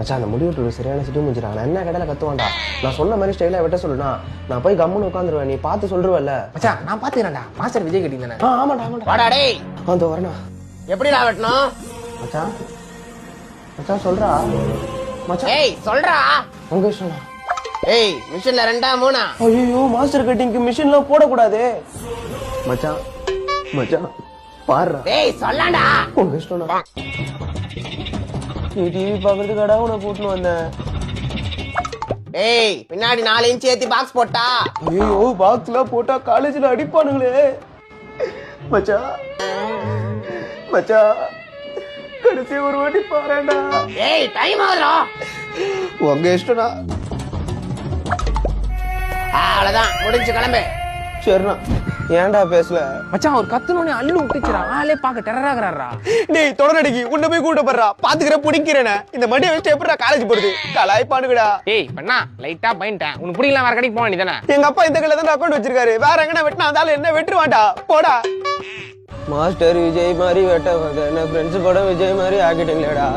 மச்சான் அந்த முடி விட்டு சரியான சிட்டு முடிஞ்சிடா. நான் என்ன கடையில கத்துவான்டா. நான் சொன்ன மாதிரி ஸ்டைலா வெட்ட சொல்லுனா நான் போய் கம்முன்னு உட்காந்துருவேன். நீ பார்த்து சொல்றவல்ல. மச்சான் நான் பாத்துக்கிறேன்டா. மாஸ்டர் விஜய் கட்டிங் தானே? ஆமாடா ஆமாடா. வாடா டேய். அந்த வரணும். எப்படிடா வெட்டணும்? மச்சான் மச்சான் சொல்றா. மச்சான் ஏய் சொல்றா. உங்க இஷ்டம். ஏய் மிஷின்ல 2 3. ஐயோ மாஸ்டர் கட்டிங்க்கு மிஷின்லாம் போடக்கூடாது. மச்சான் மச்சான் பாருடா. ஏய் சொல்லடா. உங்க இஷ்டம்டா. நீ டிவி பாக்குறதுக்காடா உன கூட்டின்னு வந்தேன். ஏய் பின்னாடி 4 இன்ச் ஏத்தி பாக்ஸ் போட்டா. ஐயோ பாக்ஸ்ல போட்டா காலேஜ்ல அடிப்பானுங்களே. மச்சான் மச்சான் கடைசி ஒரு வாட்டி பாருடா. ஏய் டைம் ஆகுதுடா. உங்க இஷ்டம்டா. அவ்வளவுதான் முடிஞ்சு கிளம்பு. சரிண்ணா. ஏன்டா பேசல? மச்சான் ஒரு கத்துனோனே அள்ளு விட்டுச்சுடா. ஆளே பாக்க டெரராகறாரா. டேய் தொடரடிக்கு உன்ன போய் கூட்ட போறா. பாத்துக்கற புடிக்கிறேனே. இந்த மடியை வச்சு எப்படிடா காலேஜ் போறது? கலாய்ப்பானுங்கடா. ஏய் பண்ணா லைட்டா பைன்ட்டேன். உனக்கு புரியல வேற கடைக்கு போக வேண்டியதானே? எங்க அப்பா இந்த கடையில தான் அக்கௌண்ட் வச்சிருக்காரு. வேற எங்கனா வெட்டினா அந்தால என்ன வெட்டுவான்டா. போடா. மாஸ்டர் விஜய் மாதிரி வெட்ட என்ன ஃப்ரெண்ட்ஸ் கூட விஜய் மாதிரி ஆக்கிட்டீங்களேடா.